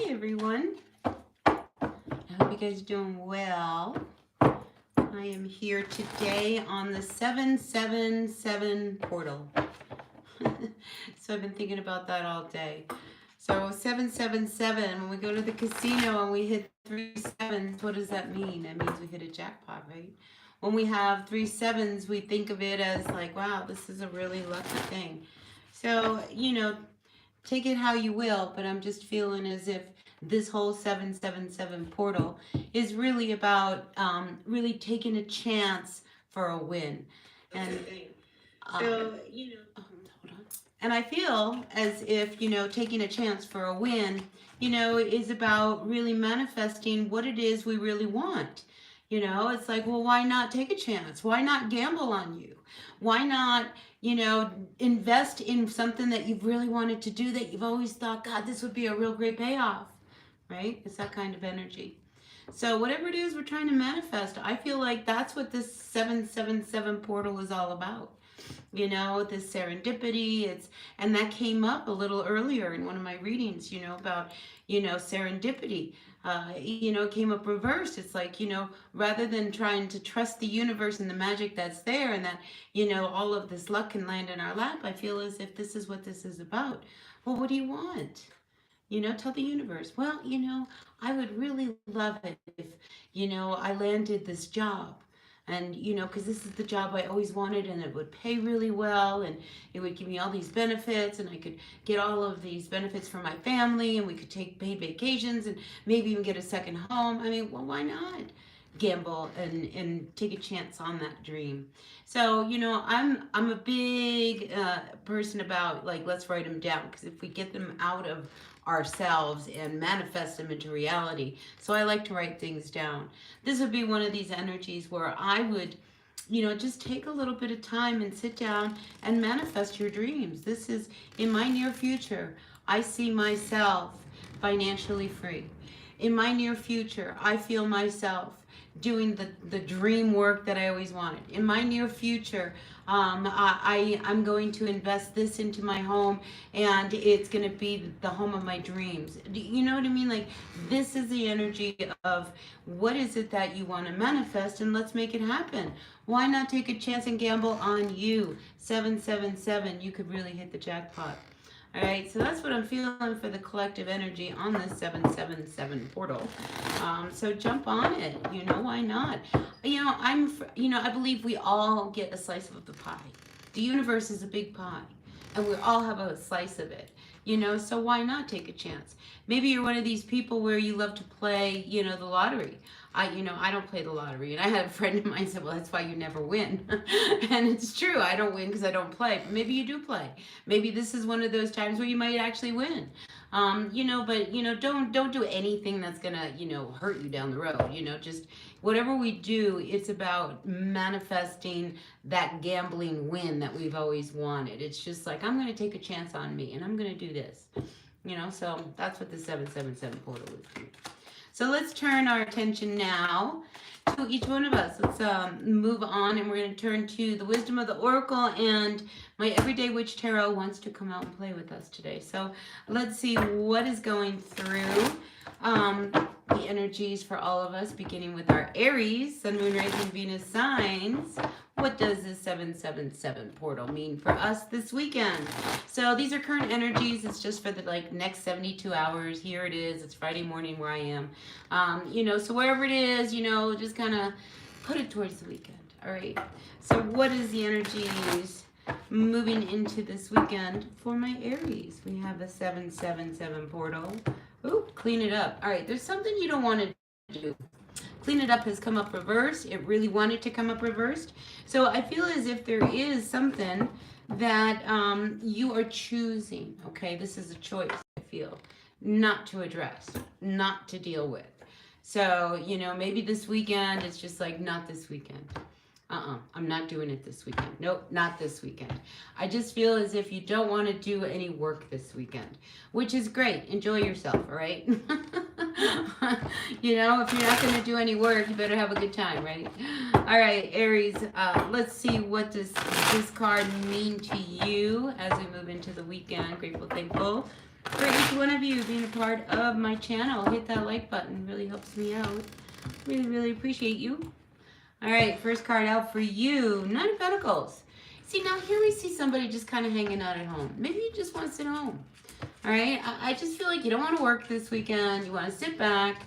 everyone. I hope you guys are doing well. I am here today on the 777 portal. So I've been thinking about that all day. So 777, when we go to the casino and we hit 3 sevens, what does that mean? That means we hit a jackpot, right? When we have 3 sevens, we think of it as like, wow, this is a really lucky thing. So, take it how you will, but I'm just feeling as if this whole 777 portal is really about really taking a chance for a win. And so, hold on. And I feel as if, taking a chance for a win, is about really manifesting what it is we really want. It's like, well, why not take a chance? Why not gamble on you? Why not, invest in something that you've really wanted to do that you've always thought, God, this would be a real great payoff, right? It's that kind of energy. So whatever it is we're trying to manifest, I feel like that's what this 777 portal is all about. This serendipity, and that came up a little earlier in one of my readings, about, serendipity. It came up reversed. It's like, rather than trying to trust the universe and the magic that's there and that, all of this luck can land in our lap, I feel as if this is what this is about. Well, what do you want? Tell the universe, well, I would really love it if, I landed this job. And, because this is the job I always wanted and it would pay really well and it would give me all these benefits and I could get all of these benefits for my family and we could take paid vacations and maybe even get a second home. I mean, well, why not gamble and take a chance on that dream? So, I'm a big person about like, let's write them down, because if we get them out of ourselves and manifest them into reality. So I like to write things down. This would be one of these energies where I would, just take a little bit of time and sit down and manifest your dreams. This is in my near future. I see myself financially free. In my near future, I feel myself doing the dream work that I always wanted. In my near future, I'm going to invest this into my home and it's going to be the home of my dreams. You know what I mean? Like, this is the energy of what is it that you want to manifest, and let's make it happen. Why not take a chance and gamble on you? 777, you could really hit the jackpot. All right, so that's what I'm feeling for the collective energy on this 777 portal. So jump on it. Why not? I believe we all get a slice of the pie. The universe is a big pie, and we all have a slice of it. So why not take a chance? Maybe you're one of these people where you love to play, the lottery. I don't play the lottery. And I had a friend of mine said, well, that's why you never win. And it's true. I don't win because I don't play. But maybe you do play. Maybe this is one of those times where you might actually win. But don't do anything that's going to, hurt you down the road. Just whatever we do, it's about manifesting that gambling win that we've always wanted. It's just like, I'm going to take a chance on me and I'm going to do this. So that's what the 777 portal is. So let's turn our attention now to each one of us. Let's move on, and we're going to turn to the wisdom of the oracle, and my everyday witch tarot wants to come out and play with us today. So let's see what is going through the energies for all of us, beginning with our Aries, Sun, Moon, Rising, Venus signs. What does this 777 portal mean for us this weekend? So these are current energies. It's just for the next 72 hours. Here it is. It's Friday morning where I am. So wherever it is, just kind of put it towards the weekend. All right. So what is the energies moving into this weekend for my Aries? We have the 777 portal. Ooh, clean it up. All right. There's something you don't want to do. Clean it up has come up reversed. It really wanted to come up reversed. So I feel as if there is something that you are choosing. Okay, this is a choice, I feel, not to address, not to deal with. So, maybe this weekend it's just like, not this weekend. I'm not doing it this weekend. Nope, not this weekend. I just feel as if you don't want to do any work this weekend, which is great. Enjoy yourself, all right? If you're not going to do any work, you better have a good time, right? All right, Aries, let's see what this card mean to you as we move into the weekend. Grateful, thankful. for each one of you being a part of my channel. Hit that like button. Really helps me out. Really, really appreciate you. All right, first card out for you. Nine of Pentacles. See, now here we see somebody just kind of hanging out at home. Maybe you just want to sit home. All right, I just feel like you don't want to work this weekend. You want to sit back,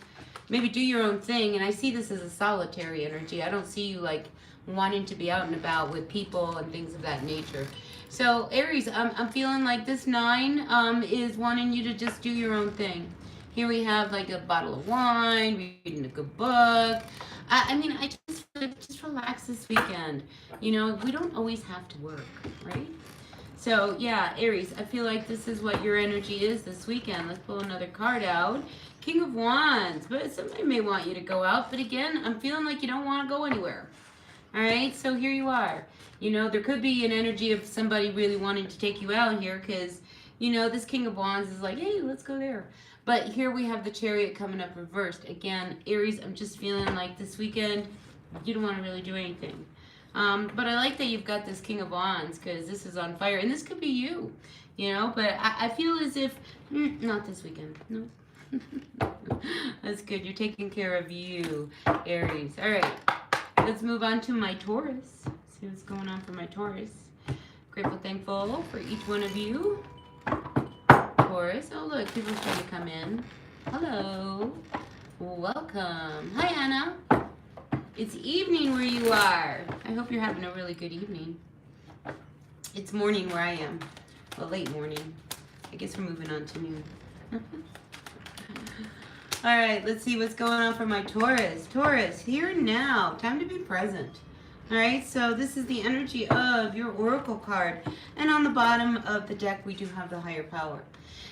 maybe do your own thing. And I see this as a solitary energy. I don't see you like wanting to be out and about with people and things of that nature. So Aries, I'm feeling like this 9 is wanting you to just do your own thing. Here we have like a bottle of wine, reading a good book. I mean, I just feel like just relax this weekend. You know, we don't always have to work, right? So yeah, Aries, I feel like this is what your energy is this weekend. Let's pull another card out. King of Wands, but somebody may want you to go out, but again, I'm feeling like you don't want to go anywhere. All right, so here you are. You know, there could be an energy of somebody really wanting to take you out here because, you know, this King of Wands is like, hey, let's go there. But here we have the Chariot coming up reversed. Again, Aries, I'm just feeling like this weekend, you don't want to really do anything. But I like that you've got this King of Wands because this is on fire. And this could be you, you know. But I feel as if, not this weekend. No. That's good. You're taking care of you, Aries. All right. Let's move on to my Taurus. See what's going on for my Taurus. Grateful, thankful for each one of you. Taurus. Oh, look. People trying to come in. Hello. Welcome. Hi, Anna. It's evening where you are. I hope you're having a really good evening. It's morning where I am. Well, late morning. I guess we're moving on to noon. All right, let's see what's going on for my Taurus. Taurus, here now. Time to be present. All right, so this is the energy of your Oracle card. And on the bottom of the deck, we do have the higher power.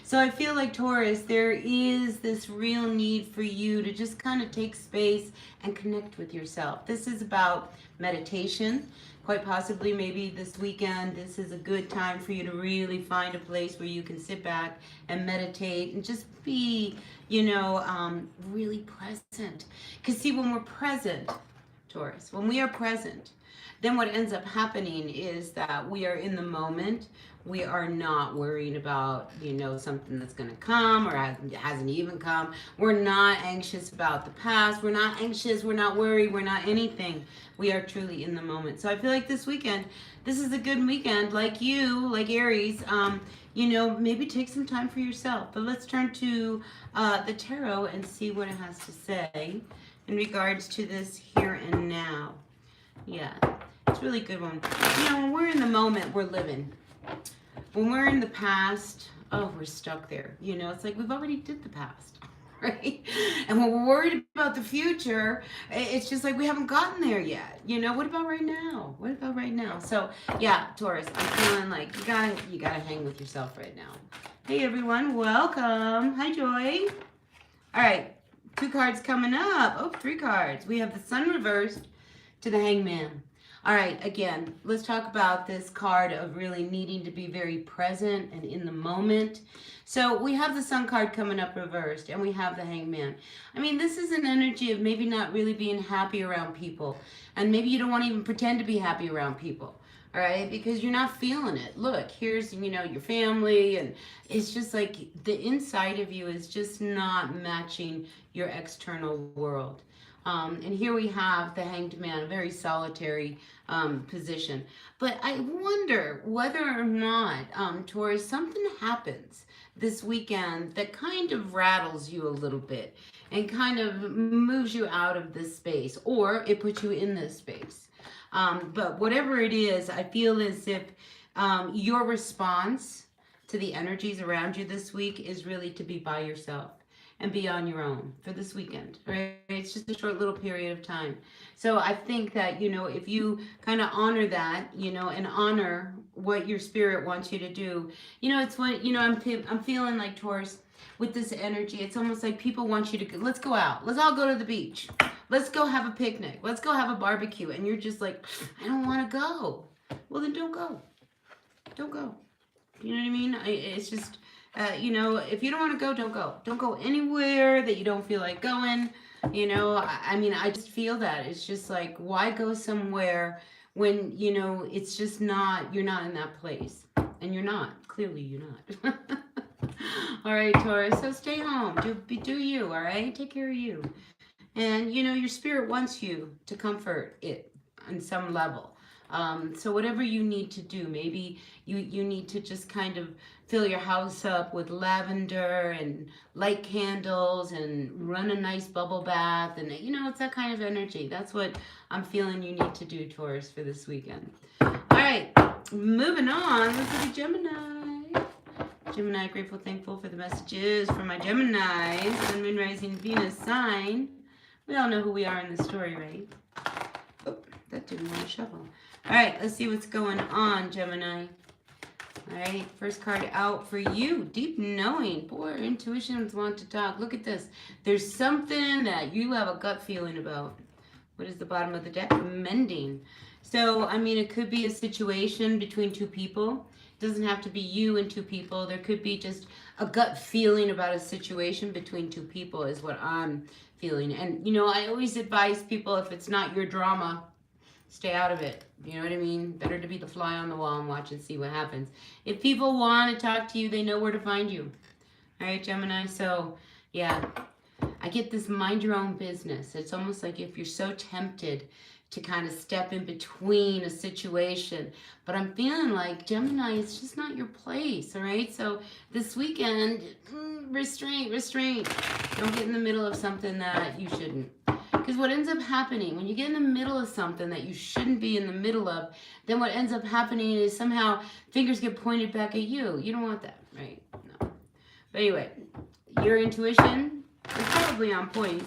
So I feel like Taurus, there is this real need for you to just kind of take space and connect with yourself. This is about meditation. Quite possibly maybe this weekend, this is a good time for you to really find a place where you can sit back and meditate and just be, you know, really present. Because see, when we're present, Taurus, when we are present, then what ends up happening is that we are in the moment. We are not worried about, you know, something that's going to come or hasn't even come. We're not anxious about the past. We're not anxious. We're not worried. We're not anything. We are truly in the moment. So I feel like this weekend, this is a good weekend. Like you, like Aries, you know, maybe take some time for yourself. But let's turn to the tarot and see what it has to say in regards to this here and now. Yeah, it's a really good one. You know, when we're in the moment, we're living. When we're in the past, oh, we're stuck there. You know, it's like we've already did the past, right? And when we're worried about the future, it's just like we haven't gotten there yet. You know, what about right now? What about right now? So, yeah, Taurus, I'm feeling like you gotta hang with yourself right now. Hey, everyone, welcome. Hi, Joy. All right, 2 cards coming up. Oh, 3 cards. We have the Sun reversed to the Hangman. All right, again, let's talk about this card of really needing to be very present and in the moment. So we have the Sun card coming up reversed, and we have the Hangman. I mean, this is an energy of maybe not really being happy around people, and maybe you don't want to even pretend to be happy around people, all right, because you're not feeling it. Look, here's, you know, your family, and it's just like the inside of you is just not matching your external world. And here we have the Hanged Man, a very solitary position. But I wonder whether or not, Taurus, something happens this weekend that kind of rattles you a little bit and kind of moves you out of this space, or it puts you in this space. But whatever it is, I feel as if your response to the energies around you this week is really to be by yourself and be on your own for this weekend, right? It's just a short little period of time. So I think that, you know, if you kind of honor that, you know, and honor what your spirit wants you to do, you know, it's what, you know, I'm feeling like, Taurus, with this energy, it's almost like people want you to, let's go out. Let's all go to the beach. Let's go have a picnic. Let's go have a barbecue. And you're just like, I don't want to go. Well, then don't go. Don't go. You know what I mean? It's just... you know, if you don't want to go, don't go. Don't go anywhere that you don't feel like going. You know, I mean, I just feel that. It's just like, why go somewhere when, you know, it's just not, you're not in that place. And you're not. Clearly, you're not. All right, Taurus. So stay home. Do you, all right? Take care of you. And you know, your spirit wants you to comfort it on some level. So whatever you need to do, maybe you need to just kind of fill your house up with lavender and light candles and run a nice bubble bath. And you know, it's that kind of energy. That's what I'm feeling you need to do, Taurus, for this weekend. All right, moving on. Let's look at Gemini. Gemini, grateful, thankful for the messages from my Gemini, Sun, Moon, Rising, Venus sign. We all know who we are in the story, right? Oh, that didn't want to shuffle. All right, let's see what's going on, Gemini. All right, first card out for you. Deep knowing. Boy, intuitions want to talk. Look at this. There's something that you have a gut feeling about. What is the bottom of the deck? Mending. So, I mean, it could be a situation between two people. It doesn't have to be you and two people. There could be just a gut feeling about a situation between two people is what I'm feeling. And, you know, I always advise people, if it's not your drama, stay out of it. You know what I mean? Better to be the fly on the wall and watch and see what happens. If people want to talk to you, they know where to find you. All right, Gemini? So, yeah, I get this mind your own business. It's almost like if you're so tempted to kind of step in between a situation. But I'm feeling like, Gemini, it's just not your place, all right? So this weekend, restraint. Don't get in the middle of something that you shouldn't. Because what ends up happening, when you get in the middle of something that you shouldn't be in the middle of, then what ends up happening is somehow fingers get pointed back at you. You don't want that, right? No. But anyway, your intuition is probably on point.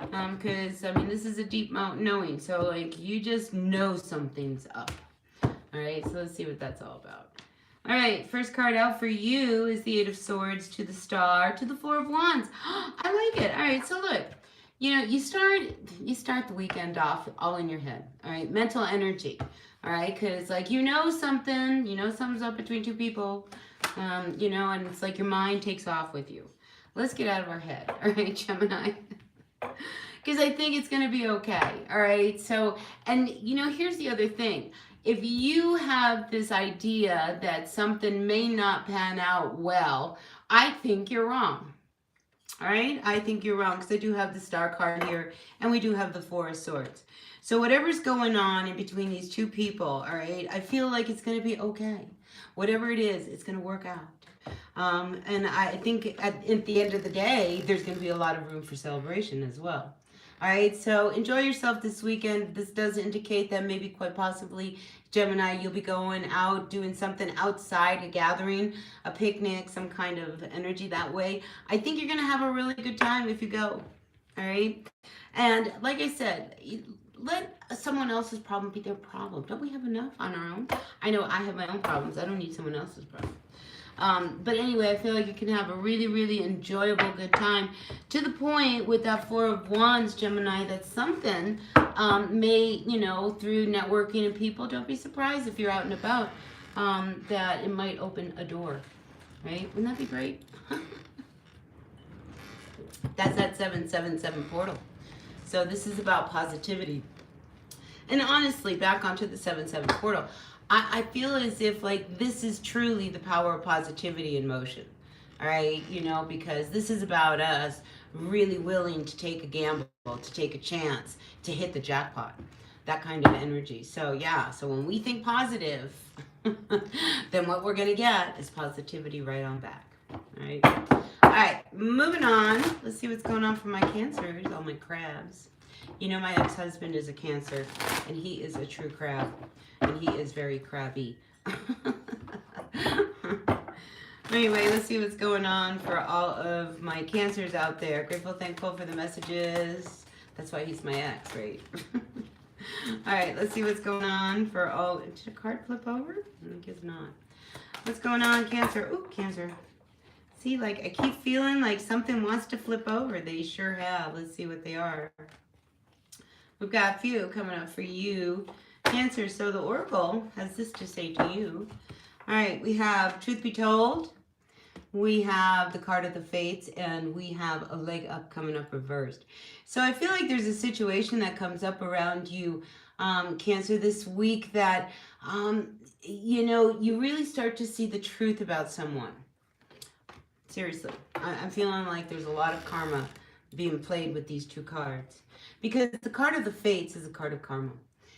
Because, I mean, this is a deep knowing. So, like, you just know something's up. All right, so let's see what that's all about. All right, first card out for you is the Eight of Swords to the Star to the Four of Wands. I like it. All right, so look. You know, you start the weekend off all in your head. All right, mental energy. All right, because, like, you know something's up between two people. You know, and it's like your mind takes off with you. Let's get out of our head. All right, Gemini. Because I think it's going to be okay, all right? So, and, you know, here's the other thing. If you have this idea that something may not pan out well, I think you're wrong, all right? I think you're wrong because I do have the Star card here, and we do have the Four of Swords. So whatever's going on in between these two people, all right, I feel like it's going to be okay. Whatever it is, it's going to work out. And I think at the end of the day, there's going to be a lot of room for celebration as well. All right, so enjoy yourself this weekend. This does indicate that maybe quite possibly, Gemini, you'll be going out, doing something outside, a gathering, a picnic, some kind of energy that way. I think you're going to have a really good time if you go. All right, and like I said, let someone else's problem be their problem. Don't we have enough on our own? I know I have my own problems. I don't need someone else's problem. But anyway, I feel like you can have a really, really enjoyable, good time. To the point with that Four of Wands, Gemini, that something may, you know, through networking and people, don't be surprised if you're out and about, that it might open a door, right? Wouldn't that be great? That's that 777 portal. So this is about positivity. And honestly, back onto the 7-7 portal, I feel as if, like, this is truly the power of positivity in motion, all right? You know, because this is about us really willing to take a gamble, to take a chance, to hit the jackpot, that kind of energy. So, yeah, so when we think positive, then what we're going to get is positivity right on back, all right? All right, moving on. Let's see what's going on for my Cancers, all my crabs. You know, my ex-husband is a Cancer, and he is a true crab. And he is very crabby. Anyway, let's see what's going on for all of my Cancers out there. Grateful, thankful for the messages. That's why he's my ex, right? All right, let's see what's going on for all... Did a card flip over? I guess not. What's going on, Cancer? Ooh, Cancer. See, like, I keep feeling like something wants to flip over. They sure have. Let's see what they are. We've got a few coming up for you, Cancer. So the Oracle has this to say to you. All right, we have Truth Be Told. We have the card of the Fates, and we have a leg up coming up reversed. So I feel like there's a situation that comes up around you, Cancer, this week that, you know, you really start to see the truth about someone. Seriously. I'm feeling like there's a lot of karma being played with these two cards. Because the card of the fates is a card of karma.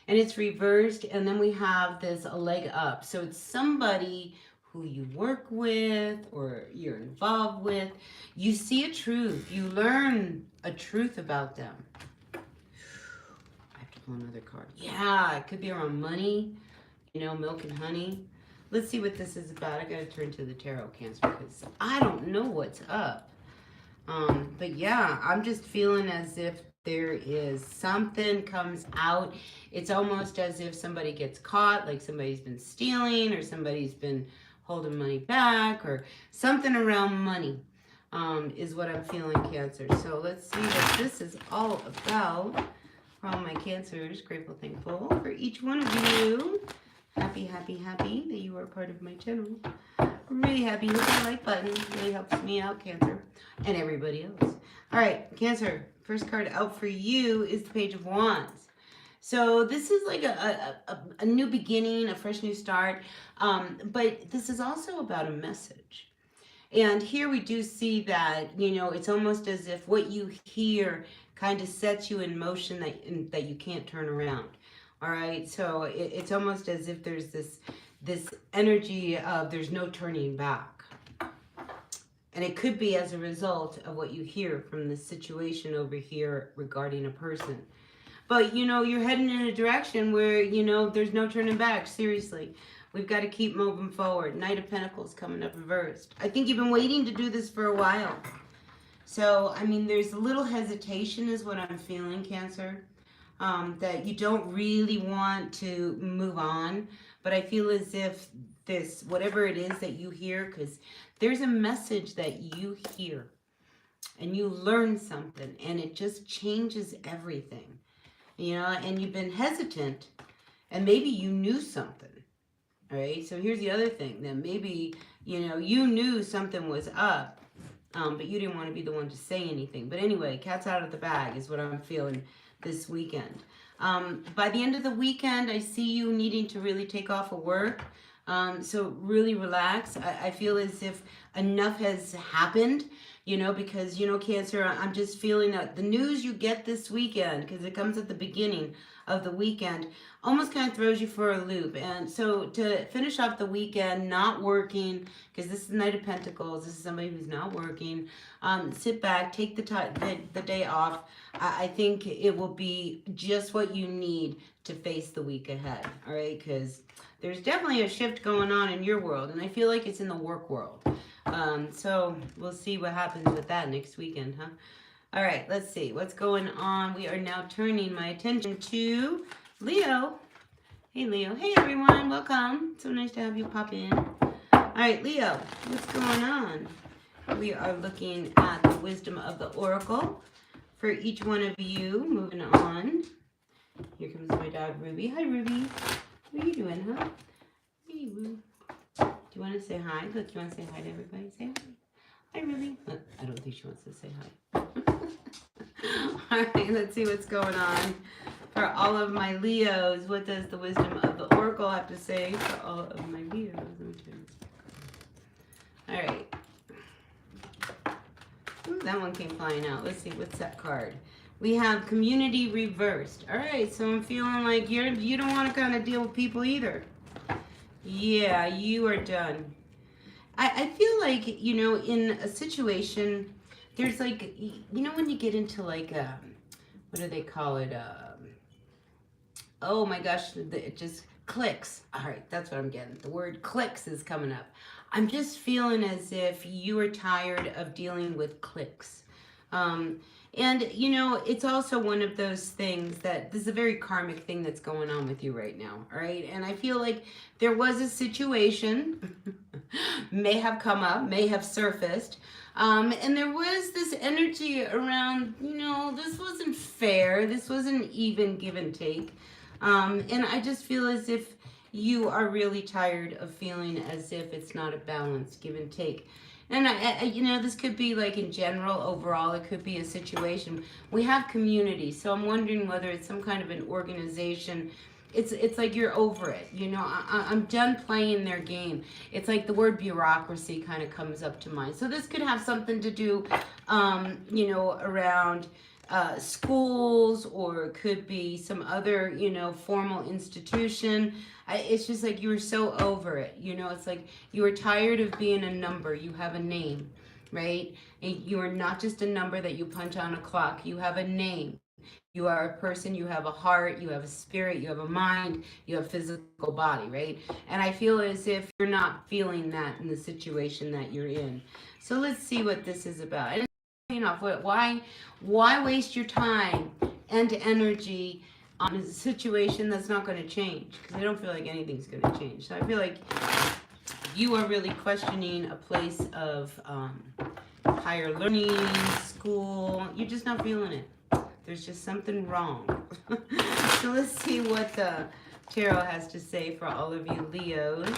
And it's reversed, and then we have this a leg up. So it's somebody who you work with or you're involved with. You see a truth. You learn a truth about them. I have to pull another card. Yeah, it could be around money, milk and honey. Let's see what this is about. I gotta turn to the tarot, Cancer, because I don't know what's up. But yeah, I'm just feeling as if there is something comes out. It's almost as if somebody gets caught, like somebody's been stealing or somebody's been holding money back or something around money is what I'm feeling, Cancer. So let's see what this is all about. For all my Cancers, grateful, thankful for each one of you. Happy, happy, happy that you are part of my channel. I'm really happy. Hit the like button. It really helps me out, Cancer, and everybody else. All right, Cancer, first card out for you is the Page of Wands. So this is like a new beginning, a fresh new start, but this is also about a message. And here we do see that, it's almost as if what you hear kind of sets you in motion that you can't turn around. All right, so it's almost as if there's this energy of there's no turning back. And it could be as a result of what you hear from the situation over here regarding a person. But, you're heading in a direction where, there's no turning back, seriously. We've got to keep moving forward. Knight of Pentacles coming up reversed. I think you've been waiting to do this for a while. So, there's a little hesitation is what I'm feeling, Cancer. That you don't really want to move on. But I feel as if this, whatever it is that you hear, because there's a message that you hear and you learn something and it just changes everything. And you've been hesitant and maybe you knew something. All right, so here's the other thing. That maybe, you knew something was up, but you didn't want to be the one to say anything. But anyway, cat's out of the bag is what I'm feeling this weekend. By the end of the weekend, I see you needing to really take off of work. So really relax. I feel as if enough has happened, because, Cancer, I'm just feeling that the news you get this weekend, because it comes at the beginning of the weekend, almost kind of throws you for a loop. And so to finish off the weekend, not working, because this is Knight of Pentacles, this is somebody who's not working, sit back, take the day off. I think it will be just what you need to face the week ahead, all right? Because there's definitely a shift going on in your world, and I feel like it's in the work world. So we'll see what happens with that next weekend, huh? All right, let's see what's going on. We are now turning my attention to Leo. Hey, Leo. Hey, everyone. Welcome. So nice to have you pop in. All right, Leo, what's going on? We are looking at the wisdom of the Oracle for each one of you. Moving on. Here comes my dog, Ruby. Hi, Ruby. What are you doing, huh? Hey, Ruby. Do you want to say hi? Look, you want to say hi to everybody? Say hi. Hi, Ruby. I don't think she wants to say hi. All right, let's see what's going on for all of my Leos. What does the wisdom of the Oracle have to say for all of my Leos? All right. Ooh, that one came flying out. Let's see, what's that card? We have community reversed. All right, so I'm feeling like you don't want to kind of deal with people either. Yeah, you are done. I feel like, in a situation, there's like, when you get into like, what do they call it? Oh my gosh, it just clicks. All right, that's what I'm getting. The word clicks is coming up. I'm just feeling as if you are tired of dealing with clicks. And, it's also one of those things that this is a very karmic thing that's going on with you right now, all right? And I feel like there was a situation, may have come up, may have surfaced, and there was this energy around, this wasn't fair, this wasn't even give and take. And I just feel as if you are really tired of feeling as if it's not a balanced give and take. And this could be like in general, overall, it could be a situation. We have community, so I'm wondering whether it's some kind of an organization it's like you're over it. You know, I'm done playing their game. It's like the word bureaucracy kind of comes up to mind. So this could have something to do, you know, around schools, or it could be some other, you know, formal institution. It's just like you were so over it. You know, it's like you were tired of being a number. You have a name, right? And you are not just a number that you punch on a clock. You have a name. You are a person, you have a heart, you have a spirit, you have a mind, you have a physical body, right? And I feel as if you're not feeling that in the situation that you're in. So let's see what this is about. And paying off, why waste your time and energy on a situation that's not going to change? Because I don't feel like anything's going to change. So I feel like you are really questioning a place of higher learning, school. You're just not feeling it. There's just something wrong. So let's see what the tarot has to say for all of you Leos.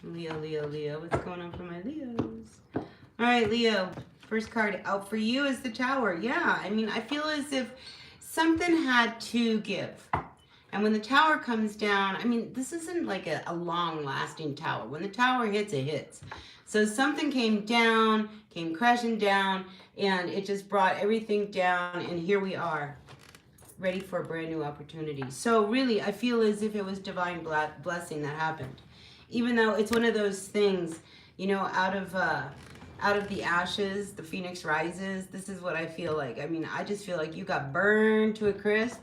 Leo. What's going on for my Leos? All right, Leo. First card out for you is the Tower. Yeah, I mean, I feel as if something had to give. And when the Tower comes down, I mean, this isn't like a long-lasting tower. When the tower hits, it hits. So something came down, came crashing down, and it just brought everything down, and here we are, ready for a brand new opportunity. So really, I feel as if it was divine blessing that happened. Even though it's one of those things, you know, out of the ashes, the phoenix rises. This is what I feel like. I mean, I just feel like you got burned to a crisp,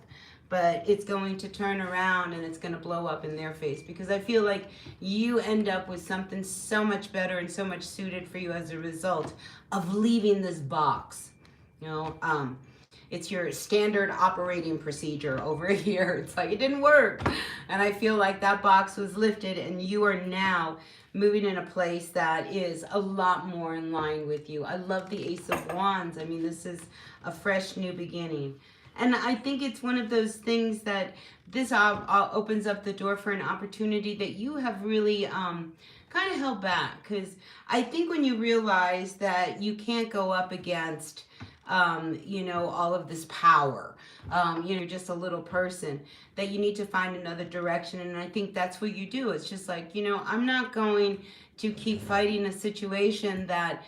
but it's going to turn around and it's going to blow up in their face, because I feel like you end up with something so much better and so much suited for you as a result of leaving this box. You know, it's your standard operating procedure over here. It's like it didn't work. And I feel like that box was lifted and you are now moving in a place that is a lot more in line with you. I love the Ace of Wands. I mean, this is a fresh new beginning. And I think it's one of those things that this opens up the door for an opportunity that you have really kind of held back. Because I think when you realize that you can't go up against, you know, all of this power, you know, just a little person, that you need to find another direction. And I think that's what you do. It's just like, you know, I'm not going to keep fighting a situation that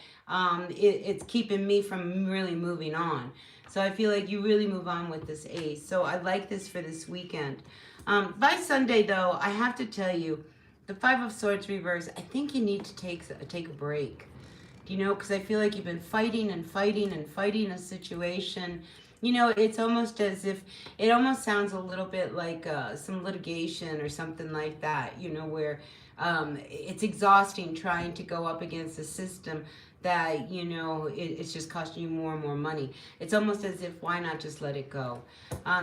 it's keeping me from really moving on. So I feel like you really move on with this ace. So I like this for this weekend. By Sunday, though, I have to tell you, the Five of Swords reverse, I think you need to take a break. You know, because I feel like you've been fighting a situation. You know, it's almost as if, it almost sounds a little bit like some litigation or something like that, you know, where it's exhausting trying to go up against a system that, you know, it's just costing you more and more money. It's almost as if, why not just let it go?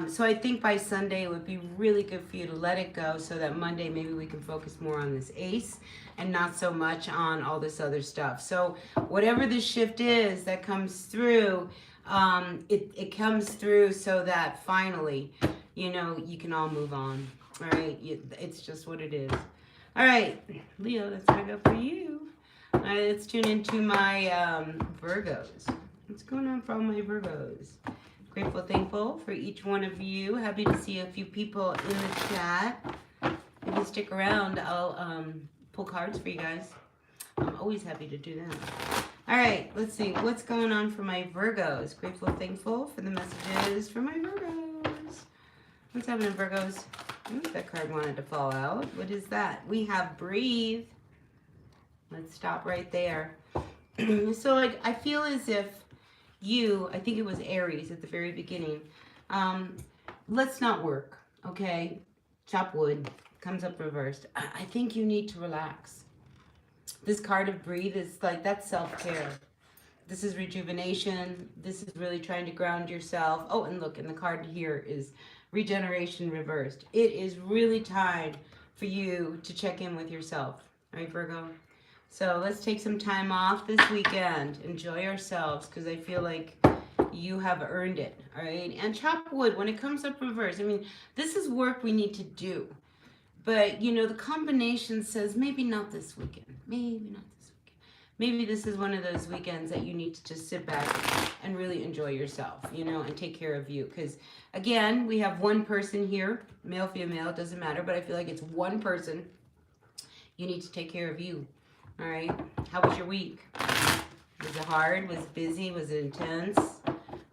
So I think by Sunday it would be really good for you to let it go, so that Monday maybe we can focus more on this ace and not so much on all this other stuff. So whatever the shift is that comes through, it comes through so that finally, you know, you can all move on. All right, it's just what it is. All right, Leo, that's what I got for you. All right, let's tune into my Virgos. What's going on for all my Virgos? Grateful, thankful for each one of you. Happy to see a few people in the chat. If you stick around, I'll pull cards for you guys. I'm always happy to do that. All right, let's see. What's going on for my Virgos? Grateful, thankful for the messages for my Virgos. What's happening, Virgos? Ooh, that card wanted to fall out. What is that? We have breathe. Let's stop right there. So, like, I feel as if you, I think it was Aries at the very beginning, let's not work, okay? Chop wood, comes up reversed. I think you need to relax. This card of breathe is like, that's self-care. This is rejuvenation. This is really trying to ground yourself. Oh, and look, and the card here is regeneration reversed. It is really time for you to check in with yourself. All right, Virgo? So let's take some time off this weekend. Enjoy ourselves, because I feel like you have earned it, all right? And chop wood, when it comes up reverse, I mean, this is work we need to do. But, you know, the combination says maybe not this weekend. Maybe not this weekend. maybe this is one of those weekends that you need to just sit back and really enjoy yourself, and take care of you. Because, again, we have one person here, male, female, it doesn't matter, but I feel like it's one person. You need to take care of you. All right? How was your week? Was it hard? Was it busy? Was it intense?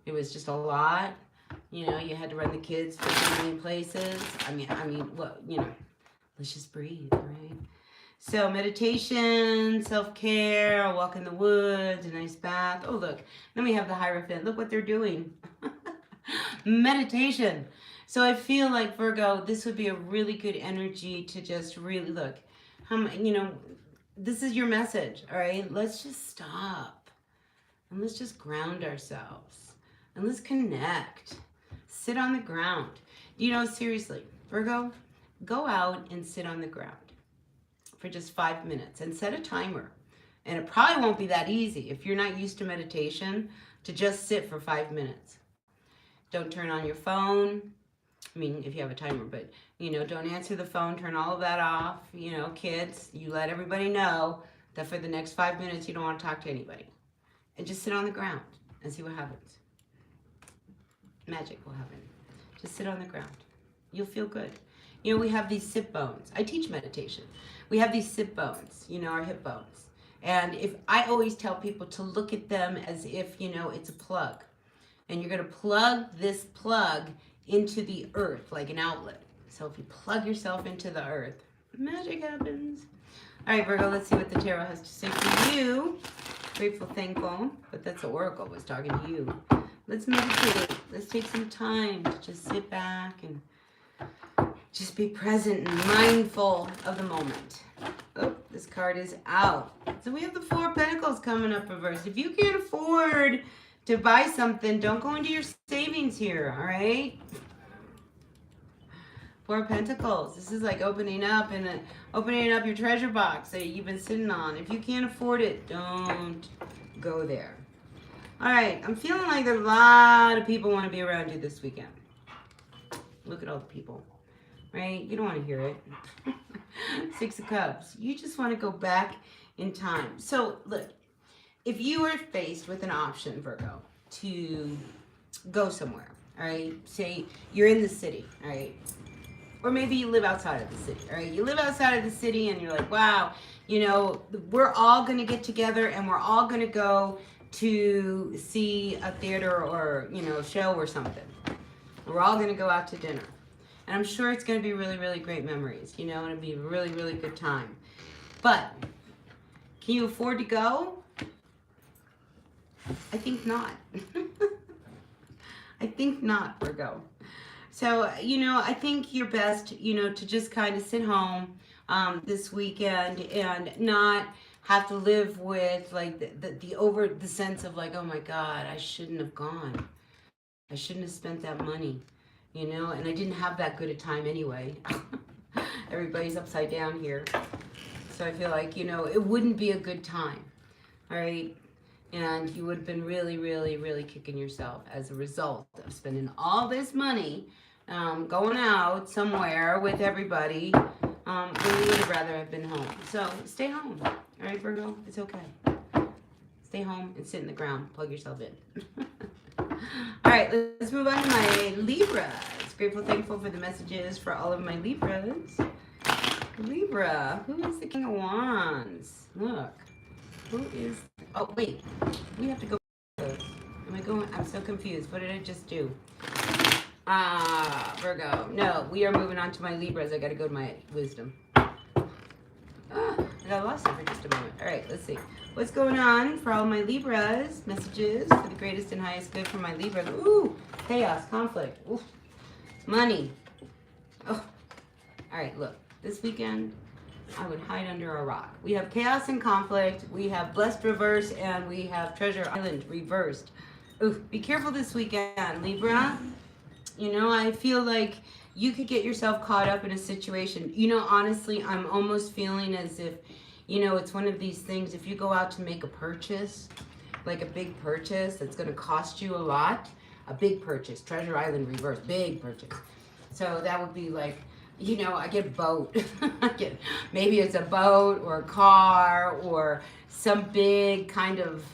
It was just a lot. You had to run the kids 50 million places. I mean, let's just breathe, right? So meditation, self-care, a walk in the woods, a nice bath. Oh, look. Then we have the Hierophant. Look what they're doing. Meditation. So I feel like, Virgo, this would be a really good energy to just really look. This is your message, all right? Let's just stop. And let's just ground ourselves. And let's connect. Sit on the ground. Seriously, Virgo, go out and sit on the ground for just 5 minutes and set a timer. And it probably won't be that easy if you're not used to meditation to just sit for 5 minutes. Don't turn on your phone. I mean, if you have a timer, but, don't answer the phone. Turn all of that off. Kids, you let everybody know that for the next 5 minutes you don't want to talk to anybody. And just sit on the ground and see what happens. Magic will happen. Just sit on the ground. You'll feel good. We have these sit bones. I teach meditation. We have these sit bones, our hip bones. And if I always tell people to look at them as if, it's a plug. And you're going to plug this plug into the earth like an outlet. So if you plug yourself into the earth, magic happens. All right, Virgo, let's see what the tarot has to say for you. Grateful, thankful, but that's the oracle was talking to you. Let's meditate. Let's take some time to just sit back and just be present and mindful of the moment. Oh, this card is out. So we have the Four of Pentacles coming up reversed. If you can't afford to buy something, don't go into your savings here, all right? Four of Pentacles. This is like opening up your treasure box that you've been sitting on. If you can't afford it, don't go there. All right, I'm feeling like there's a lot of people want to be around you this weekend. Look at all the people, right? You don't want to hear it. Six of Cups. You just want to go back in time. So, look, if you are faced with an option, Virgo, to go somewhere, all right? Say you're in the city, all right? Or maybe you live outside of the city, all right? You live outside of the city and you're like, wow, we're all going to get together and we're all going to go to see a theater or, a show or something. We're all going to go out to dinner. And I'm sure it's going to be really, really great memories, and it'll be a really, really good time. But can you afford to go? I think not. I think not, Virgo. So, I think you're best, to just kind of sit home this weekend and not have to live with like the sense of like, oh my God, I shouldn't have gone. I shouldn't have spent that money, and I didn't have that good a time anyway. Everybody's upside down here. So I feel like, it wouldn't be a good time. All right. And you would have been really, really, really kicking yourself as a result of spending all this money going out somewhere with everybody when you would have rather have been home. So stay home. All right, Virgo, it's okay. Stay home and sit in the ground. Plug yourself in. All right, let's move on to my Libras. Grateful, thankful for the messages for all of my Libras. Libra, who is the King of Wands? Look, who is... Oh, wait. We have to go... Am I going... I'm so confused. What did I just do? Virgo. No, we are moving on to my Libras. I got to go to my wisdom. I got lost it for just a moment. All right, let's see. What's going on for all my Libras? Messages for the greatest and highest good for my Libras. Ooh, chaos, conflict. Ooh, money. Oh. All right, look. This weekend, I would hide under a rock. We have chaos and conflict. We have blessed reverse, and we have treasure island reversed. Ooh, be careful this weekend, Libra. I feel like you could get yourself caught up in a situation. Honestly, I'm almost feeling as if, it's one of these things. If you go out to make a purchase, like a big purchase that's going to cost you a lot, a big purchase, treasure island reverse, big purchase. So that would be like, you know, I get boat. Maybe it's a boat or a car or some big kind of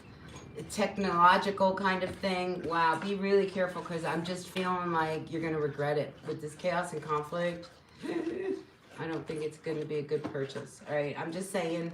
technological kind of thing. Wow, be really careful because I'm just feeling like you're going to regret it with this chaos and conflict. I don't think it's going to be a good purchase. All right, I'm just saying,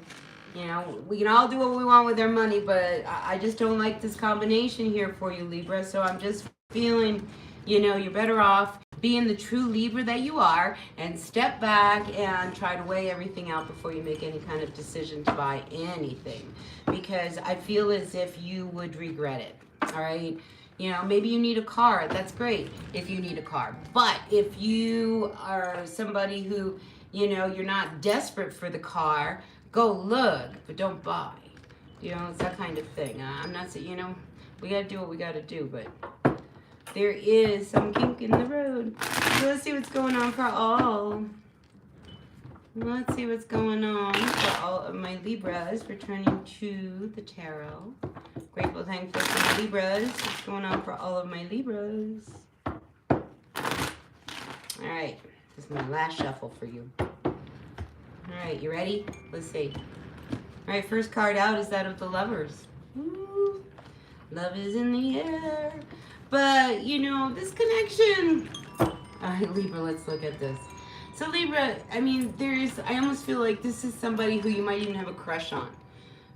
you know, we can all do what we want with our money, but I just don't like this combination here for you, Libra. So I'm just feeling, you know, you're better off being the true Libra that you are and step back and try to weigh everything out before you make any kind of decision to buy anything, because I feel as if you would regret it. All right, you know, maybe you need a car. That's great if you need a car, but if you are somebody who, you know, you're not desperate for the car, go look but don't buy. You know, it's that kind of thing. I'm not saying, you know, we got to do what we got to do, but there is some kink in the road. So let's see what's going on for all. Let's see what's going on for all of my Libras returning to the tarot. Grateful, thankful for my Libras. What's going on for all of my Libras? All right, this is my last shuffle for you. All right, you ready? Let's see. All right, first card out is that of the Lovers. Ooh, love is in the air. But, you know, this connection. All right, Libra, let's look at this. So, Libra, I mean, I almost feel like this is somebody who you might even have a crush on.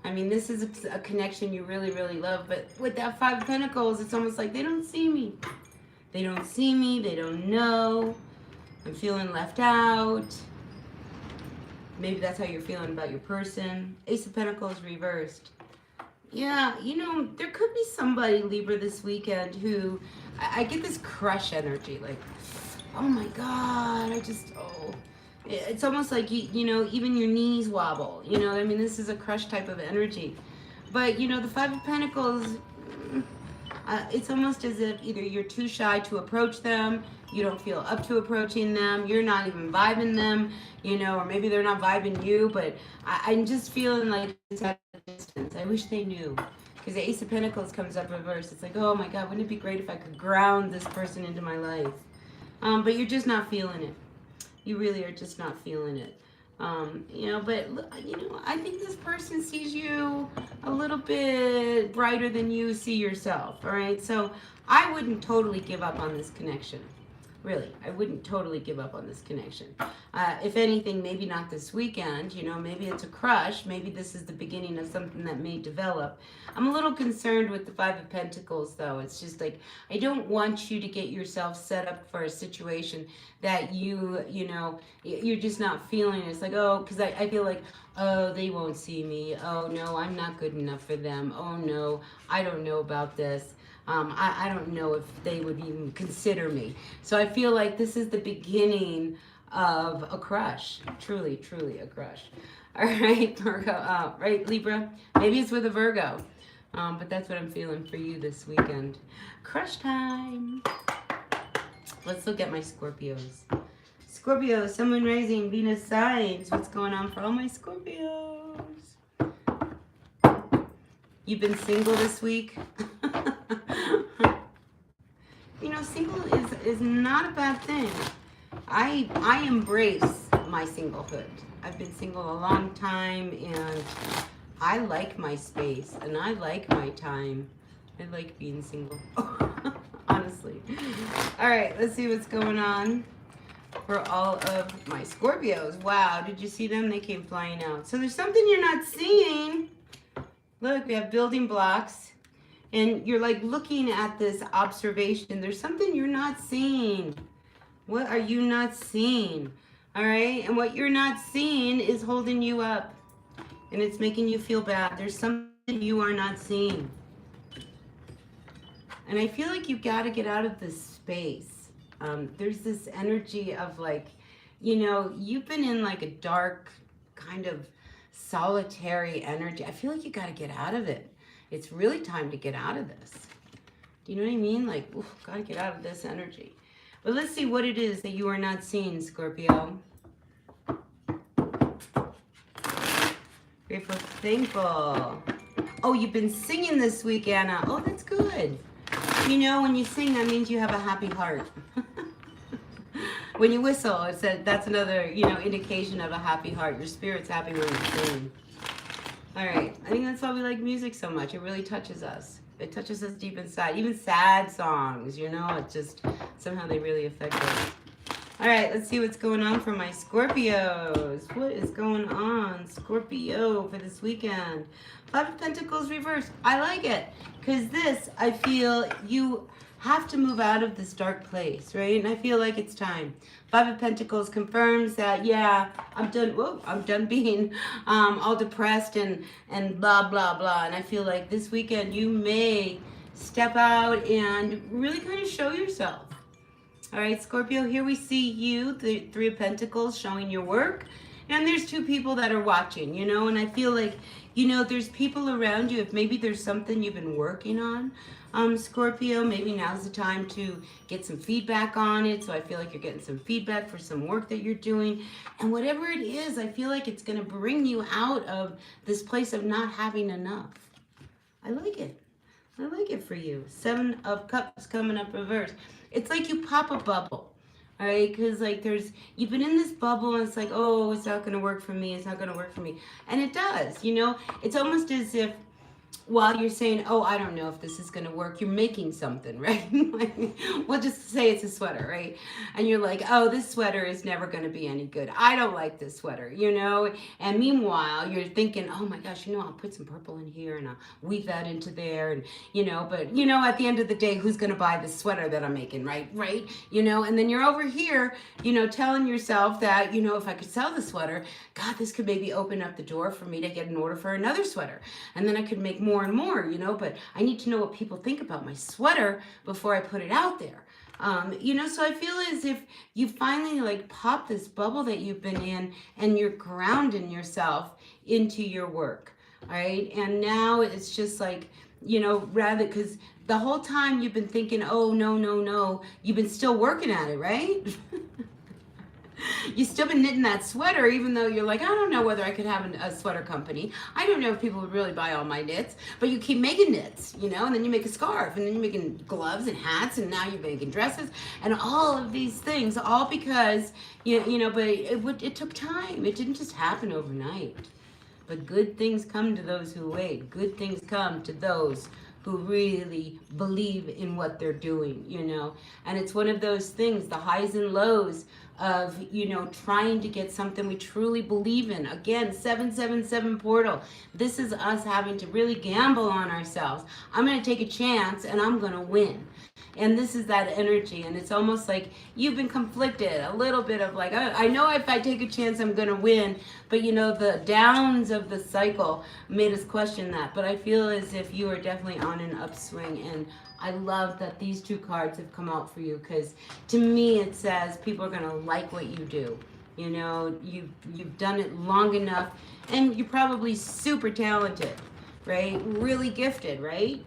I mean, this is a connection you really, really love. But with that Five of Pentacles, it's almost like they don't see me. They don't see me. They don't know. I'm feeling left out. Maybe that's how you're feeling about your person. Ace of Pentacles reversed. Yeah, you know, there could be somebody, Libra, this weekend who, I get this crush energy, like, oh my God, it's almost like, you know, even your knees wobble, you know, I mean, this is a crush type of energy. But, you know, the Five of Pentacles, it's almost as if either you're too shy to approach them, you don't feel up to approaching them, you're not even vibing them, you know, or maybe they're not vibing you, but I'm just feeling like it's at a distance. I wish they knew, because the Ace of Pentacles comes up reversed. It's like, oh my God, wouldn't it be great if I could ground this person into my life? But you're just not feeling it. You really are just not feeling it. You know, but, you know, I think this person sees you a little bit brighter than you see yourself, all right? So I wouldn't totally give up on this connection. Really, I wouldn't totally give up on this connection. If anything, maybe not this weekend, you know, maybe it's a crush. Maybe this is the beginning of something that may develop. I'm a little concerned with the Five of Pentacles, though. It's just like, I don't want you to get yourself set up for a situation that you know, you're just not feeling. It's like, oh, because I feel like, oh, they won't see me. Oh, no, I'm not good enough for them. Oh, no, I don't know about this. I don't know if they would even consider me. So I feel like this is the beginning of a crush. Truly, truly a crush. All right, Virgo, right, Libra? Maybe it's with a Virgo. But that's what I'm feeling for you this weekend. Crush time. Let's look at my Scorpios. Scorpio, Sun, Moon, Rising, Venus signs. What's going on for all my Scorpios? You've been single this week? You know, single is not a bad thing. I embrace my singlehood. I've been single a long time, and I like my space, and I like my time. I like being single, honestly. All right, let's see what's going on for all of my Scorpios. Wow, did you see them? They came flying out. So there's something you're not seeing. Look, we have building blocks. And you're like looking at this observation. There's something you're not seeing. What are you not seeing? All right? And what you're not seeing is holding you up. And it's making you feel bad. There's something you are not seeing. And I feel like you've got to get out of this space. There's this energy of like, you know, you've been in like a dark kind of solitary energy. I feel like you got to get out of it. It's really time to get out of this. Do you know what I mean? Like, oof, gotta get out of this energy. But let's see what it is that you are not seeing, Scorpio. Grateful, thankful. Oh, you've been singing this week, Anna. Oh, that's good. You know, when you sing, that means you have a happy heart. When you whistle, it's that's another, indication of a happy heart. Your spirit's happy when you're singing. All right, I think that's why we like music so much. It really touches us. It touches us deep inside. Even sad songs, it just, somehow they really affect us. All right, let's see what's going on for my Scorpios. What is going on, Scorpio, for this weekend? Five of Pentacles reversed. I like it, because this, I feel you have to move out of this dark place, right? And I feel like it's time. Five of Pentacles confirms that, yeah, I'm done. Whoa, I'm done being all depressed and blah, blah, blah. And I feel like this weekend you may step out and really kind of show yourself. All right, Scorpio, here we see you, the Three of Pentacles, showing your work. And there's two people that are watching, and I feel like, there's people around you. If maybe there's something you've been working on, Scorpio, maybe now's the time to get some feedback on it. So I feel like you're getting some feedback for some work that you're doing. And whatever it is, I feel like it's going to bring you out of this place of not having enough. I like it. I like it for you. Seven of Cups coming up reverse. It's like you pop a bubble, all right? Because you've been in this bubble and it's like, oh, it's not going to work for me. It's not going to work for me. And it does, It's almost as if while you're saying, oh, I don't know if this is going to work, you're making something, right? We'll just say it's a sweater, right? And you're like, oh, this sweater is never going to be any good. I don't like this sweater, And meanwhile, you're thinking, oh my gosh, I'll put some purple in here and I'll weave that into there. And, but, at the end of the day, who's going to buy this sweater that I'm making, right? Right? And then you're over here, telling yourself that, if I could sell the sweater, God, this could maybe open up the door for me to get an order for another sweater. And then I could make more and more, but I need to know what people think about my sweater before I put it out there. So I feel as if you finally pop this bubble that you've been in and you're grounding yourself into your work. All right. And now it's just rather, because the whole time you've been thinking, oh, no, you've been still working at it, right? You've still been knitting that sweater, even though you're like, I don't know whether I could have a sweater company. I don't know if people would really buy all my knits. But you keep making knits, and then you make a scarf, and then you're making gloves and hats, and now you're making dresses, and all of these things, all because, but it took time. It didn't just happen overnight. But good things come to those who wait. Good things come to those who really believe in what they're doing, And it's one of those things, the highs and lows of, trying to get something we truly believe in. Again, 777 portal. This is us having to really gamble on ourselves. I'm going to take a chance and I'm going to win. And this is that energy. And it's almost like you've been conflicted. A little bit of I know if I take a chance, I'm going to win. But, the downs of the cycle made us question that. But I feel as if you are definitely on an upswing. And I love that these two cards have come out for you, because to me it says people are going to like what you do. You've done it long enough, and you're probably super talented, right? Really gifted, right?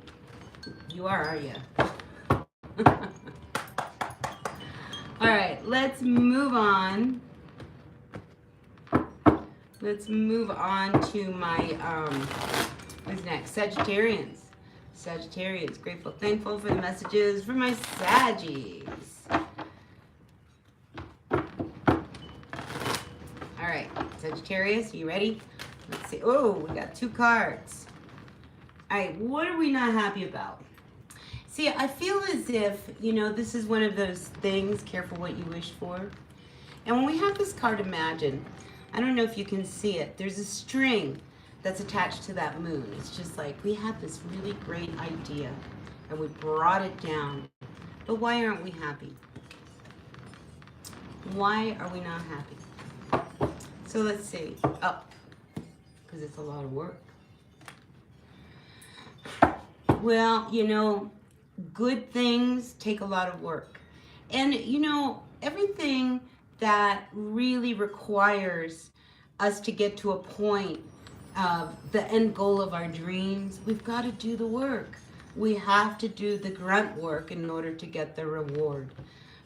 You are, aren't you? All right, let's move on. Let's move on to my, who's next? Sagittarians. Sagittarians, grateful, thankful for the messages for my Saggies. All right, Sagittarius, you ready? Let's see. Oh, we got two cards. All right, what are we not happy about? See, I feel as if, this is one of those things, careful what you wish for. And when we have this card, Imagine, I don't know if you can see it. There's a string that's attached to that moon. It's just like we had this really great idea and we brought it down. But why aren't we happy? Why are we not happy? So let's see. Up, because it's a lot of work. Well, good things take a lot of work. And, everything that really requires us to get to a point of the end goal of our dreams, we've got to do the work. We have to do the grunt work in order to get the reward.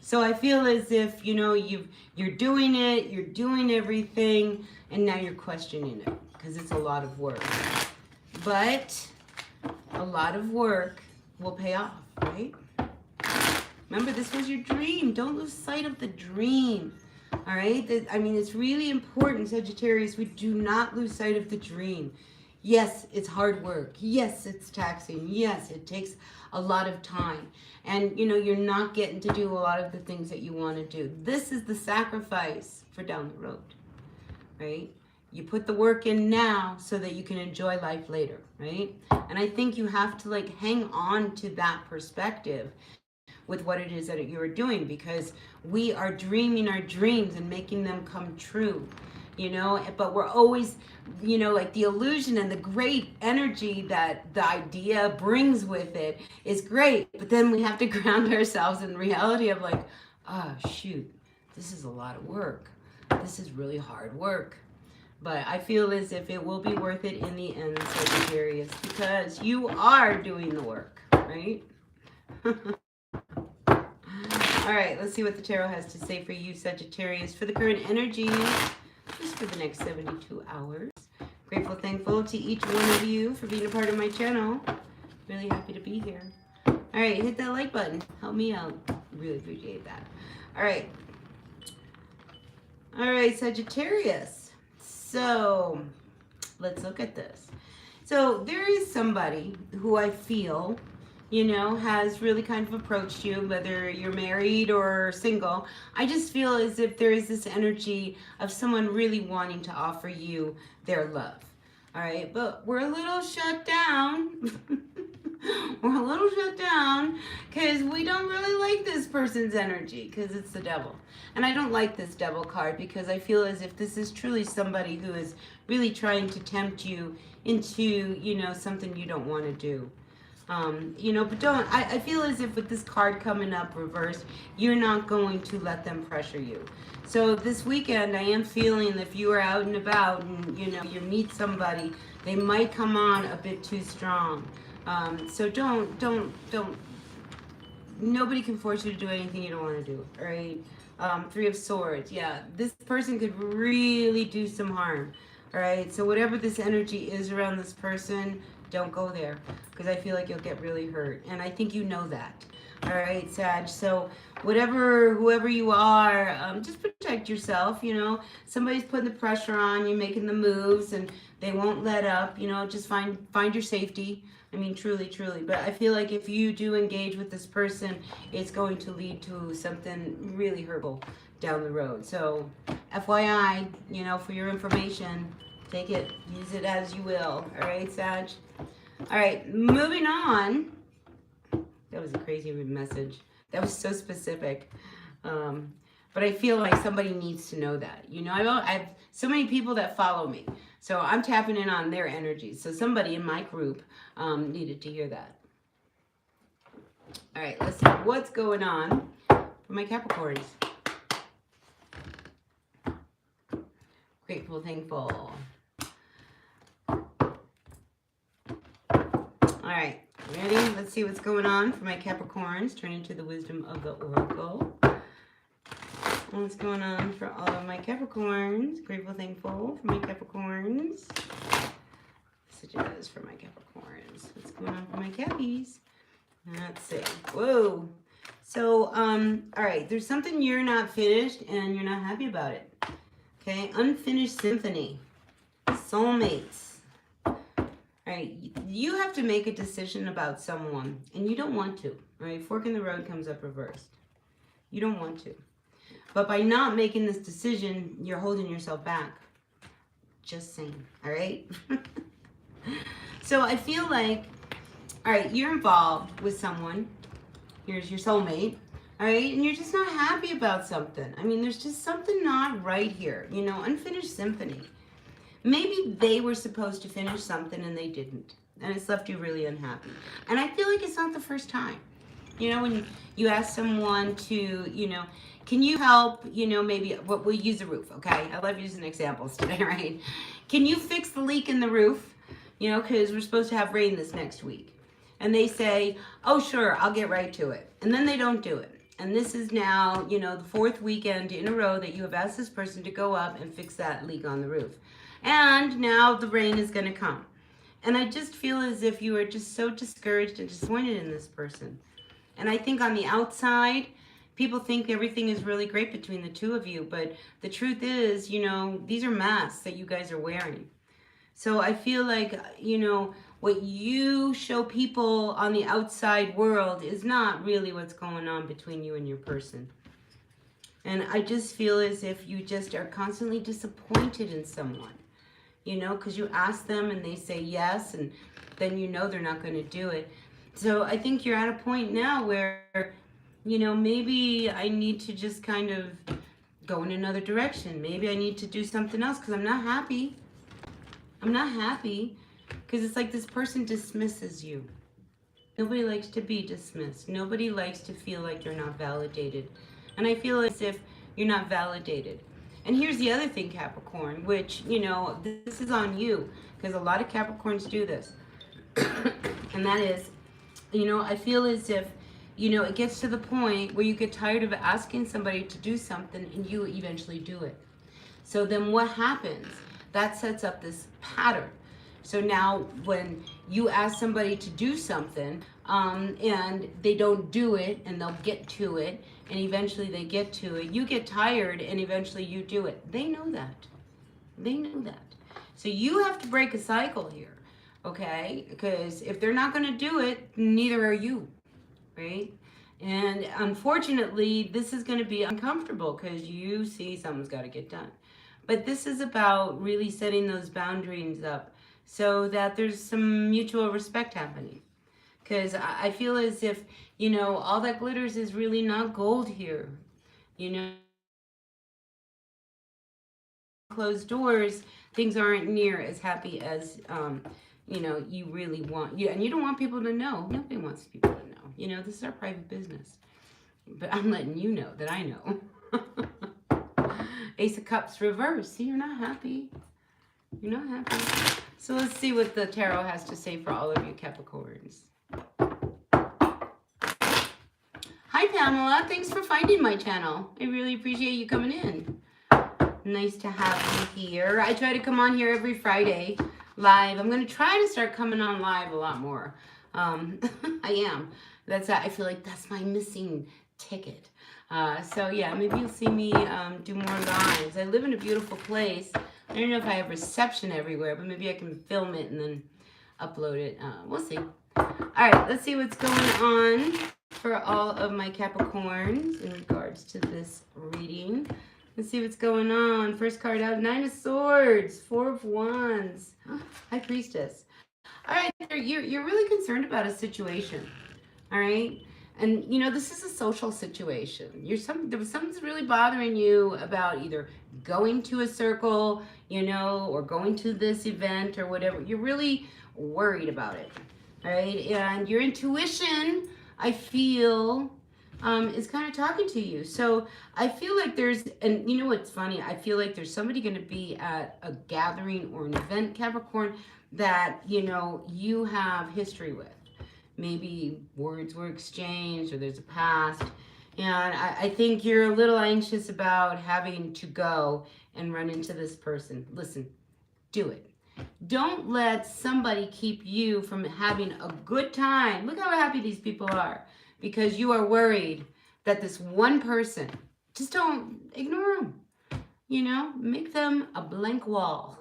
So I feel as if, you're doing it, you're doing everything, and now you're questioning it because it's a lot of work. But a lot of work will pay off, right? Remember, this was your dream. Don't lose sight of the dream. All right? I mean, it's really important, Sagittarius, we do not lose sight of the dream. Yes, it's hard work. Yes, it's taxing. Yes, it takes a lot of time. And, you know, you're not getting to do a lot of the things that you want to do. This is the sacrifice for down the road, right? You put the work in now so that you can enjoy life later, right? And I think you have to like hang on to that perspective with what it is that you're doing, because we are dreaming our dreams and making them come true, you know, but we're always, you know, like the illusion and the great energy that the idea brings with it is great, but then we have to ground ourselves in reality of like, oh shoot, this is a lot of work. This is really hard work. But I feel as if it will be worth it in the end, Sagittarius, because you are doing the work, right? All right, let's see what the tarot has to say for you, Sagittarius, for the current energy, just for the next 72 hours. Grateful, thankful to each one of you for being a part of my channel. Really happy to be here. All right, hit that like button. Help me out. Really appreciate that. All right. All right, Sagittarius. So let's look at this. So there is somebody who I feel, you know, has really kind of approached you, whether you're married or single. I just feel as if there is this energy of someone really wanting to offer you their love. All right, but we're a little shut down. We're a little shut down because we don't really like this person's energy, because it's the devil. And I don't like this devil card because I feel as if this is truly somebody who is really trying to tempt you into, you know, something you don't want to do. You know, but I feel as if with this card coming up reversed, you're not going to let them pressure you. So this weekend, I am feeling if you are out and about and, you know, you meet somebody, they might come on a bit too strong. So don't, nobody can force you to do anything you don't want to do, all right? Three of Swords, yeah, this person could really do some harm, all right? So whatever this energy is around this person, don't go there, because I feel like you'll get really hurt. And I think you know that. All right, Sag. So whoever you are, just protect yourself. You know, somebody's putting the pressure on you, making the moves, and they won't let up. You know, just find your safety. I mean, truly. But I feel like if you do engage with this person, it's going to lead to something really hurtful down the road. So FYI, you know, for your information, take it, use it as you will. All right, Sag? All right, moving on. That was a crazy message. That was so specific. But I feel like somebody needs to know that. You know, I have so many people that follow me. So I'm tapping in on their energy. So somebody in my group needed to hear that. All right, let's see what's going on for my Capricorns. Grateful, thankful. All right, ready? Let's see what's going on for my Capricorns. Turn into the wisdom of the Oracle. What's going on for all of my Capricorns? Grateful, thankful for my Capricorns. Messages for my Capricorns. What's going on for my Cappies? Let's see. Whoa. So, all right, there's something you're not finished and you're not happy about it. Okay, unfinished symphony. Soulmates. All right, you have to make a decision about someone, and you don't want to. All right, fork in the road comes up reversed. You don't want to. But by not making this decision, you're holding yourself back. Just saying, all right? So I feel like, all right, you're involved with someone. Here's your soulmate, all right? And you're just not happy about something. I mean, there's just something not right here. You know, unfinished symphony. Maybe they were supposed to finish something and they didn't. And it's left you really unhappy. And I feel like it's not the first time. You know, when you ask someone to, you know, can you help, you know, maybe, we'll use a roof, okay? I love using examples today, right? Can you fix the leak in the roof? You know, because we're supposed to have rain this next week. And they say, oh, sure, I'll get right to it. And then they don't do it. And this is now, you know, the fourth weekend in a row that you have asked this person to go up and fix that leak on the roof. And now the rain is going to come. And I just feel as if you are just so discouraged and disappointed in this person. And I think on the outside, people think everything is really great between the two of you. But the truth is, you know, these are masks that you guys are wearing. So I feel like, you know, what you show people on the outside world is not really what's going on between you and your person. And I just feel as if you just are constantly disappointed in someone, you know, because you ask them and they say yes, and then you know they're not going to do it. So I think you're at a point now where, you know, maybe I need to just kind of go in another direction. Maybe I need to do something else because I'm not happy. I'm not happy because it's like this person dismisses you. Nobody likes to be dismissed. Nobody likes to feel like you're not validated. And I feel as if you're not validated. And here's the other thing, Capricorn, which, you know, this is on you because a lot of Capricorns do this. And that is, you know, I feel as if, you know, it gets to the point where you get tired of asking somebody to do something and you eventually do it. So then what happens? That sets up this pattern. So now when you ask somebody to do something and they don't do it and they'll get to it and eventually they get to it, you get tired and eventually you do it. They know that. They know that. So you have to break a cycle here, okay? Because if they're not going to do it, neither are you, right? And unfortunately, this is going to be uncomfortable because you see something's got to get done. But this is about really setting those boundaries up so that there's some mutual respect happening. Because I feel as if, you know, all that glitters is really not gold here. You know, closed doors, things aren't near as happy as, you know, you really want. And you don't want people to know. Nobody wants people to know. You know, this is our private business. But I'm letting you know that I know. Ace of Cups reverse. See, you're not happy. You're not happy. So let's see what the tarot has to say for all of you Capricorns. Hi, Pamela. Thanks for finding my channel. I really appreciate you coming in. Nice to have you here. I try to come on here every Friday live. I'm going to try to start coming on live a lot more. I am. I feel like that's my missing ticket. So yeah, maybe you'll see me do more lives. I live in a beautiful place. I don't know if I have reception everywhere, but maybe I can film it and then upload it. We'll see. All right, let's see what's going on for all of my Capricorns in regards to this reading. Let's see what's going on. First card out, 9 of Swords, 4 of Wands, High Priestess. All right, you're really concerned about a situation, all right? And, you know, this is a social situation. Something's really bothering you about either going to a circle, you know, or going to this event or whatever. You're really worried about it, all right? And your intuition, I feel, is kind of talking to you. So I feel like and you know what's funny? I feel like there's somebody going to be at a gathering or an event, Capricorn, that, you know, you have history with. Maybe words were exchanged or there's a past. And I think you're a little anxious about having to go and run into this person. Listen, do it. Don't let somebody keep you from having a good time. Look how happy these people are because you are worried that this one person, just don't ignore them. You know, make them a blank wall.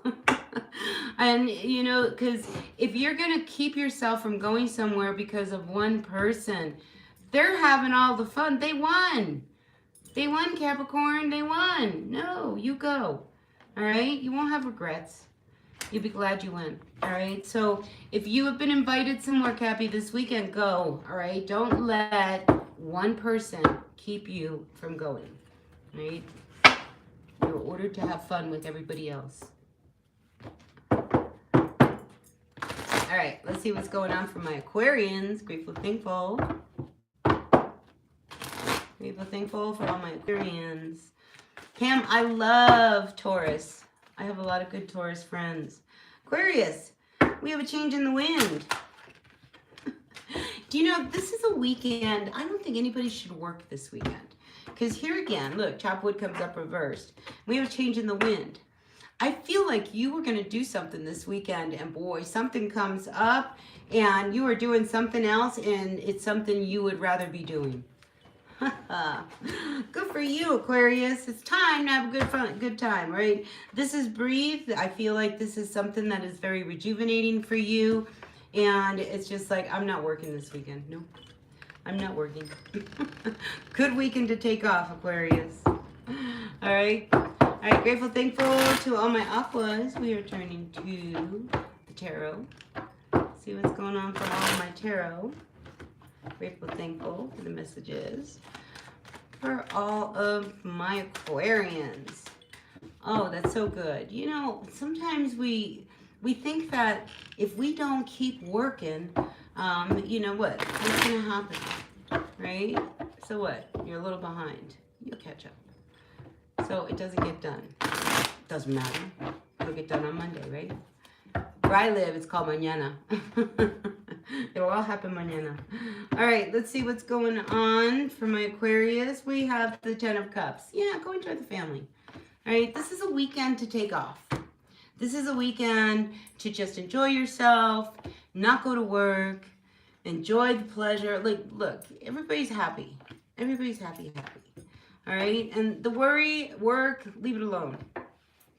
And, you know, because if you're going to keep yourself from going somewhere because of one person, they're having all the fun. They won. They won, Capricorn. They won. No, you go. All right? You won't have regrets. You'll be glad you went. All right? So if you have been invited somewhere, Cappy, this weekend, go. All right? Don't let one person keep you from going. All right? You're ordered to have fun with everybody else. All right, let's see what's going on for my Aquarians. Grateful, thankful. Grateful, thankful for all my Aquarians. Pam, I love Taurus. I have a lot of good Taurus friends. Aquarius, we have a change in the wind. Do you know, this is a weekend. I don't think anybody should work this weekend. Because here again, look, chop wood comes up reversed. We have a change in the wind. I feel like you were going to do something this weekend, and boy, something comes up and you are doing something else, and it's something you would rather be doing. Good for you, Aquarius. It's time to have a good time, right? This is breathe. I feel like this is something that is very rejuvenating for you. And it's just like, I'm not working this weekend. Nope, I'm not working. Good weekend to take off, Aquarius. All right. All right, grateful, thankful to all my aquas. We are turning to the tarot. See what's going on for all my tarot. Grateful, thankful for the messages for all of my Aquarians. Oh, that's so good. You know, sometimes we think that if we don't keep working, you know what? What's gonna happen, right? So what? You're a little behind. You'll catch up. So it doesn't get done. Doesn't matter. It'll get done on Monday, right? Where I live, it's called mañana. It'll all happen mañana. All right, let's see what's going on for my Aquarius. We have the 10 of Cups. Yeah, go enjoy the family. All right, this is a weekend to take off. This is a weekend to just enjoy yourself, not go to work, enjoy the pleasure. Like, look, everybody's happy. Everybody's happy. All right, and the worry, work, leave it alone.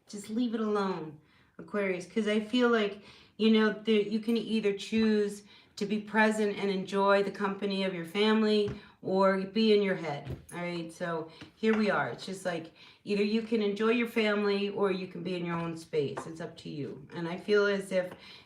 Just leave it alone, Aquarius, because I feel like, you know, you can either choose to be present and enjoy the company of your family or be in your head. All right, so here we are. It's just like either you can enjoy your family or you can be in your own space. It's up to you. And I feel as if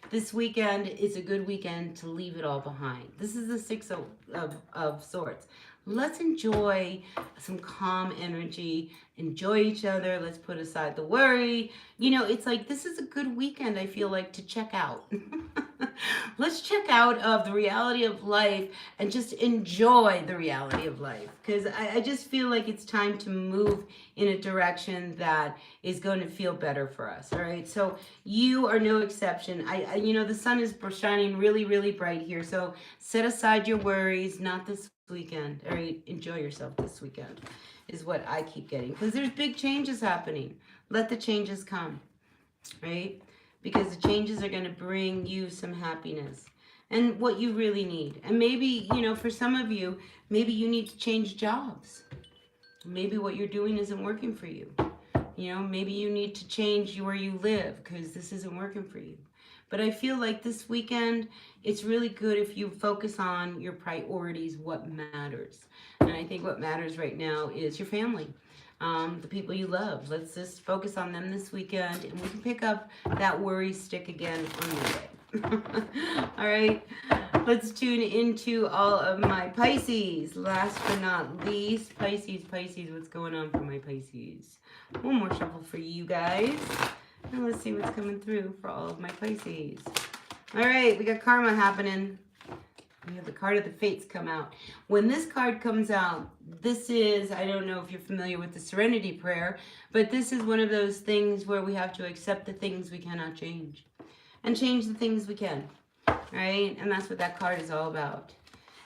this weekend is a good weekend to leave it all behind. This is the Six of Swords. Let's enjoy some calm energy, enjoy each other. Let's put aside the worry. You know, it's like this is a good weekend, I feel like, to check out. Let's check out of the reality of life and just enjoy the reality of life. Because I just feel like it's time to move in a direction that is going to feel better for us. All right. So you are no exception. You know, the sun is shining really, really bright here. So set aside your worries, not this weekend. All right. Enjoy yourself this weekend is what I keep getting. Because there's big changes happening. Let the changes come. Right? Because the changes are going to bring you some happiness and what you really need. And maybe, you know, for some of you, maybe you need to change jobs. Maybe what you're doing isn't working for you. You know, maybe you need to change where you live because this isn't working for you. But I feel like this weekend, it's really good if you focus on your priorities, what matters. And I think what matters right now is your family. The people you love. Let's just focus on them this weekend, and we can pick up that worry stick again on Monday. All right, let's tune into all of my Pisces. Last but not least, Pisces, what's going on for my Pisces? One more shuffle for you guys, and let's see what's coming through for all of my Pisces. All right, we got karma happening. We have the card of the fates come out. When this card comes out, this is, I don't know if you're familiar with the Serenity Prayer, but this is one of those things where we have to accept the things we cannot change and change the things we can, right? And that's what that card is all about.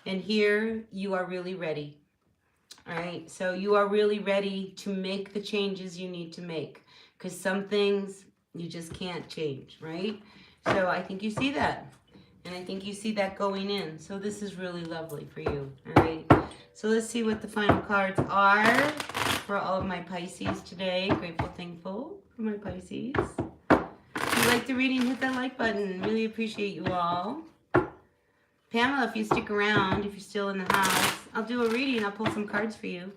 And here you are really ready, all right? So you are really ready to make the changes you need to make because some things you just can't change, right? So I think you see that. And I think you see that going in. So this is really lovely for you. All right. So let's see what the final cards are for all of my Pisces today. Grateful, thankful for my Pisces. If you like the reading, hit that like button. Really appreciate you all. Pamela, if you stick around, if you're still in the house, I'll do a reading. I'll pull some cards for you.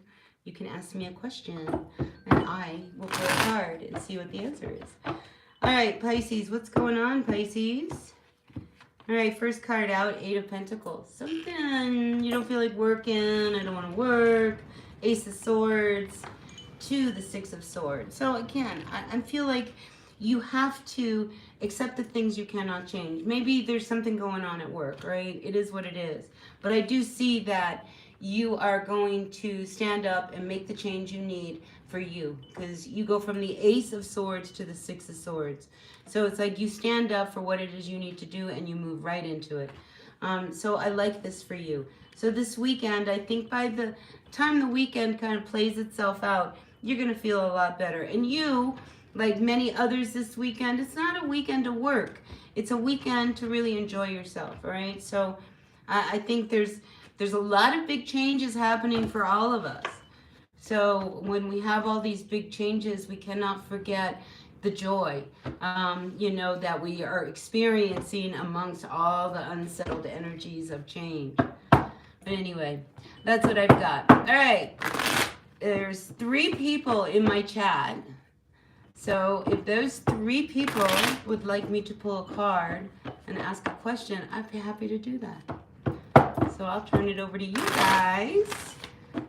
You can ask me a question, and I will pull a card and see what the answer is. All right, Pisces, what's going on, Pisces? All right, first card out, Eight of Pentacles. Something you don't feel like working, I don't want to work. Ace of Swords to the Six of Swords. So again, I feel like you have to accept the things you cannot change. Maybe there's something going on at work, right? It is what it is. But I do see that you are going to stand up and make the change you need for you, because you go from the Ace of Swords to the Six of Swords. So it's like you stand up for what it is you need to do and you move right into it. So I like this for you. So this weekend, I think by the time the weekend kind of plays itself out, you're going to feel a lot better. And you, like many others this weekend, it's not a weekend to work. It's a weekend to really enjoy yourself, all right? So I think there's a lot of big changes happening for all of us. So when we have all these big changes, we cannot forget the joy, that we are experiencing amongst all the unsettled energies of change. But anyway, that's what I've got. All right, there's 3 people in my chat. So if those 3 people would like me to pull a card and ask a question, I'd be happy to do that. So I'll turn it over to you guys.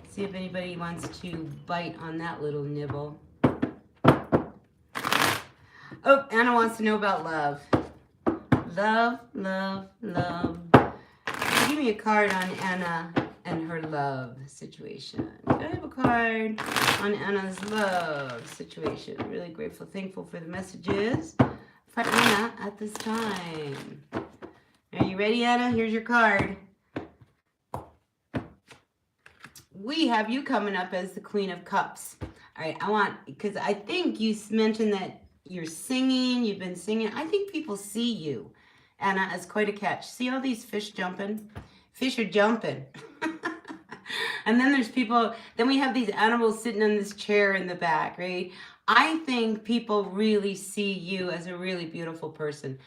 See if anybody wants to bite on that little nibble. Oh, Anna wants to know about love. Love, love, love. Give me a card on Anna and her love situation. I have a card on Anna's love situation. Really grateful, thankful for the messages for Anna at this time. Are you ready, Anna? Here's your card. We have you coming up as the Queen of Cups. All right, because I think you mentioned that you're singing, you've been singing. I think people see you, Anna, as quite a catch. See all these fish jumping? Fish are jumping. And then there's people, then we have these animals sitting on this chair in the back, right? I think people really see you as a really beautiful person.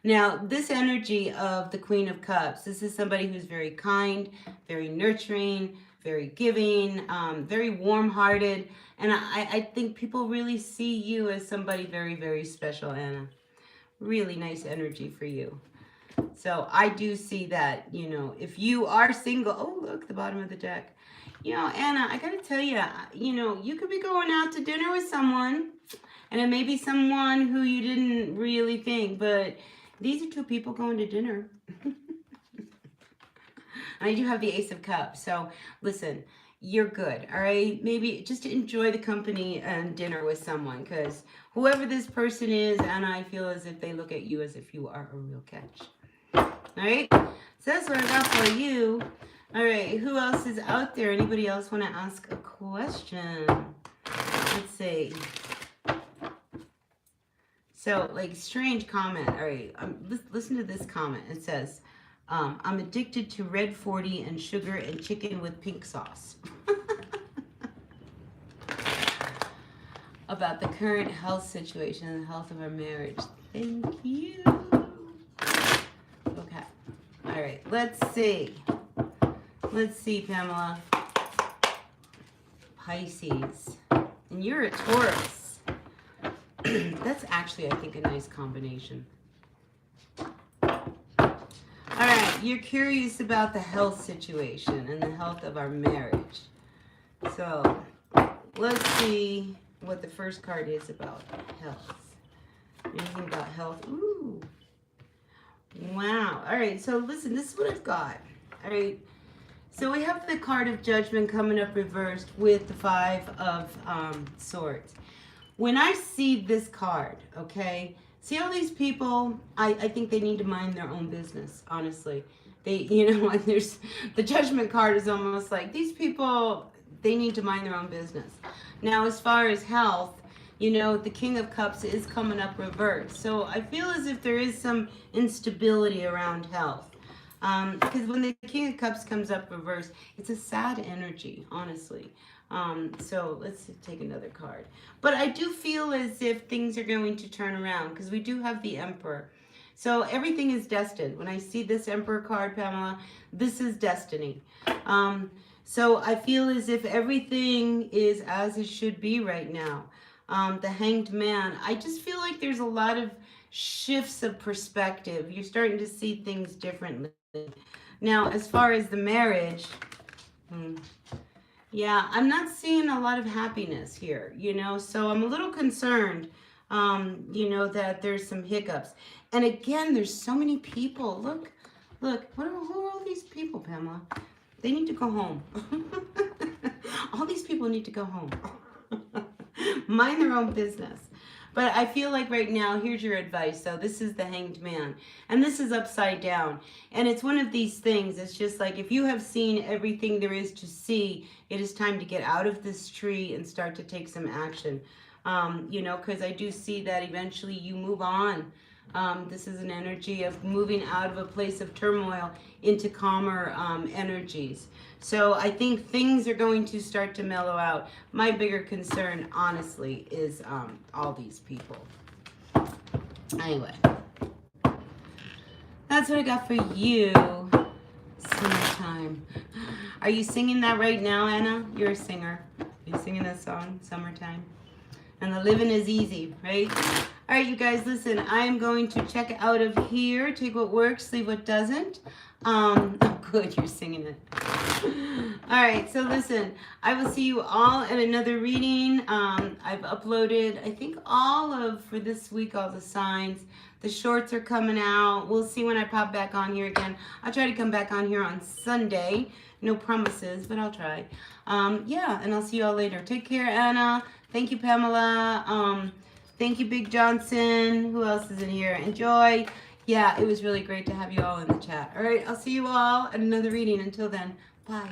Now, this energy of the Queen of Cups, this is somebody who's very kind, very nurturing, very giving, very warm-hearted. And I think people really see you as somebody very, very special, Anna. Really nice energy for you. So I do see that, if you are single, oh, look, the bottom of the deck. Anna, I got to tell you, you could be going out to dinner with someone, and it may be someone who you didn't really think, but these are 2 people going to dinner. And I do have the Ace of Cups. So listen, you're good, all right? Maybe just enjoy the company and dinner with someone, because whoever this person is, Anna, I feel as if they look at you as if you are a real catch. All right? So that's what I got for you. All right, who else is out there? Anybody else want to ask a question? Let's see. So, strange comment. All right, listen to this comment. It says, I'm addicted to red 40 and sugar and chicken with pink sauce. About the current health situation and the health of our marriage. Thank you. Okay. All right, let's see. Let's see, Pamela. Pisces. And you're a Taurus. That's actually, I think, a nice combination. All right, you're curious about the health situation and the health of our marriage. So, let's see what the first card is about health. Anything about health? Ooh. Wow. All right, so listen, this is what I've got. All right. So we have the card of Judgment coming up reversed with the 5 of Swords. When I see this card, okay, see all these people, I think they need to mind their own business, honestly. They, like there's, the Judgment card is almost like, these people, they need to mind their own business. Now, as far as health, the King of Cups is coming up reversed. So I feel as if there is some instability around health. Because when the King of Cups comes up reversed, it's a sad energy, honestly. So let's take another card. But I do feel as if things are going to turn around because we do have the Emperor. So everything is destined. When I see this Emperor card, Pamela, this is destiny. So I feel as if everything is as it should be right now. The Hanged Man, I just feel like there's a lot of shifts of perspective. You're starting to see things differently. Now, as far as the marriage, yeah, I'm not seeing a lot of happiness here, so I'm a little concerned, that there's some hiccups. And again, there's so many people. Look, who are all these people, Pamela? They need to go home. All these people need to go home. Mind their own business. But I feel like right now, here's your advice. So this is the Hanged Man. And this is upside down. And it's one of these things. It's just like if you have seen everything there is to see, it is time to get out of this tree and start to take some action. You know, because I do see that eventually you move on. This is an energy of moving out of a place of turmoil into calmer energies. So I think things are going to start to mellow out. My bigger concern, honestly, is all these people. Anyway, that's what I got for you. Summertime. Are you singing that right now, Anna? You're a singer. Are you singing that song, Summertime? And the living is easy, right? All right, you guys, listen, I'm going to check out of here, take what works, leave what doesn't. Oh, good, you're singing it. All right, so listen, I will see you all at another reading. I've uploaded, I think, for this week, all the signs. The shorts are coming out. We'll see when I pop back on here again. I'll try to come back on here on Sunday. No promises, but I'll try. Yeah, and I'll see you all later. Take care, Anna. Thank you, Pamela. Thank you, Big Johnson. Who else is in here? Enjoy. Yeah, it was really great to have you all in the chat. All right, I'll see you all at another reading. Until then, bye.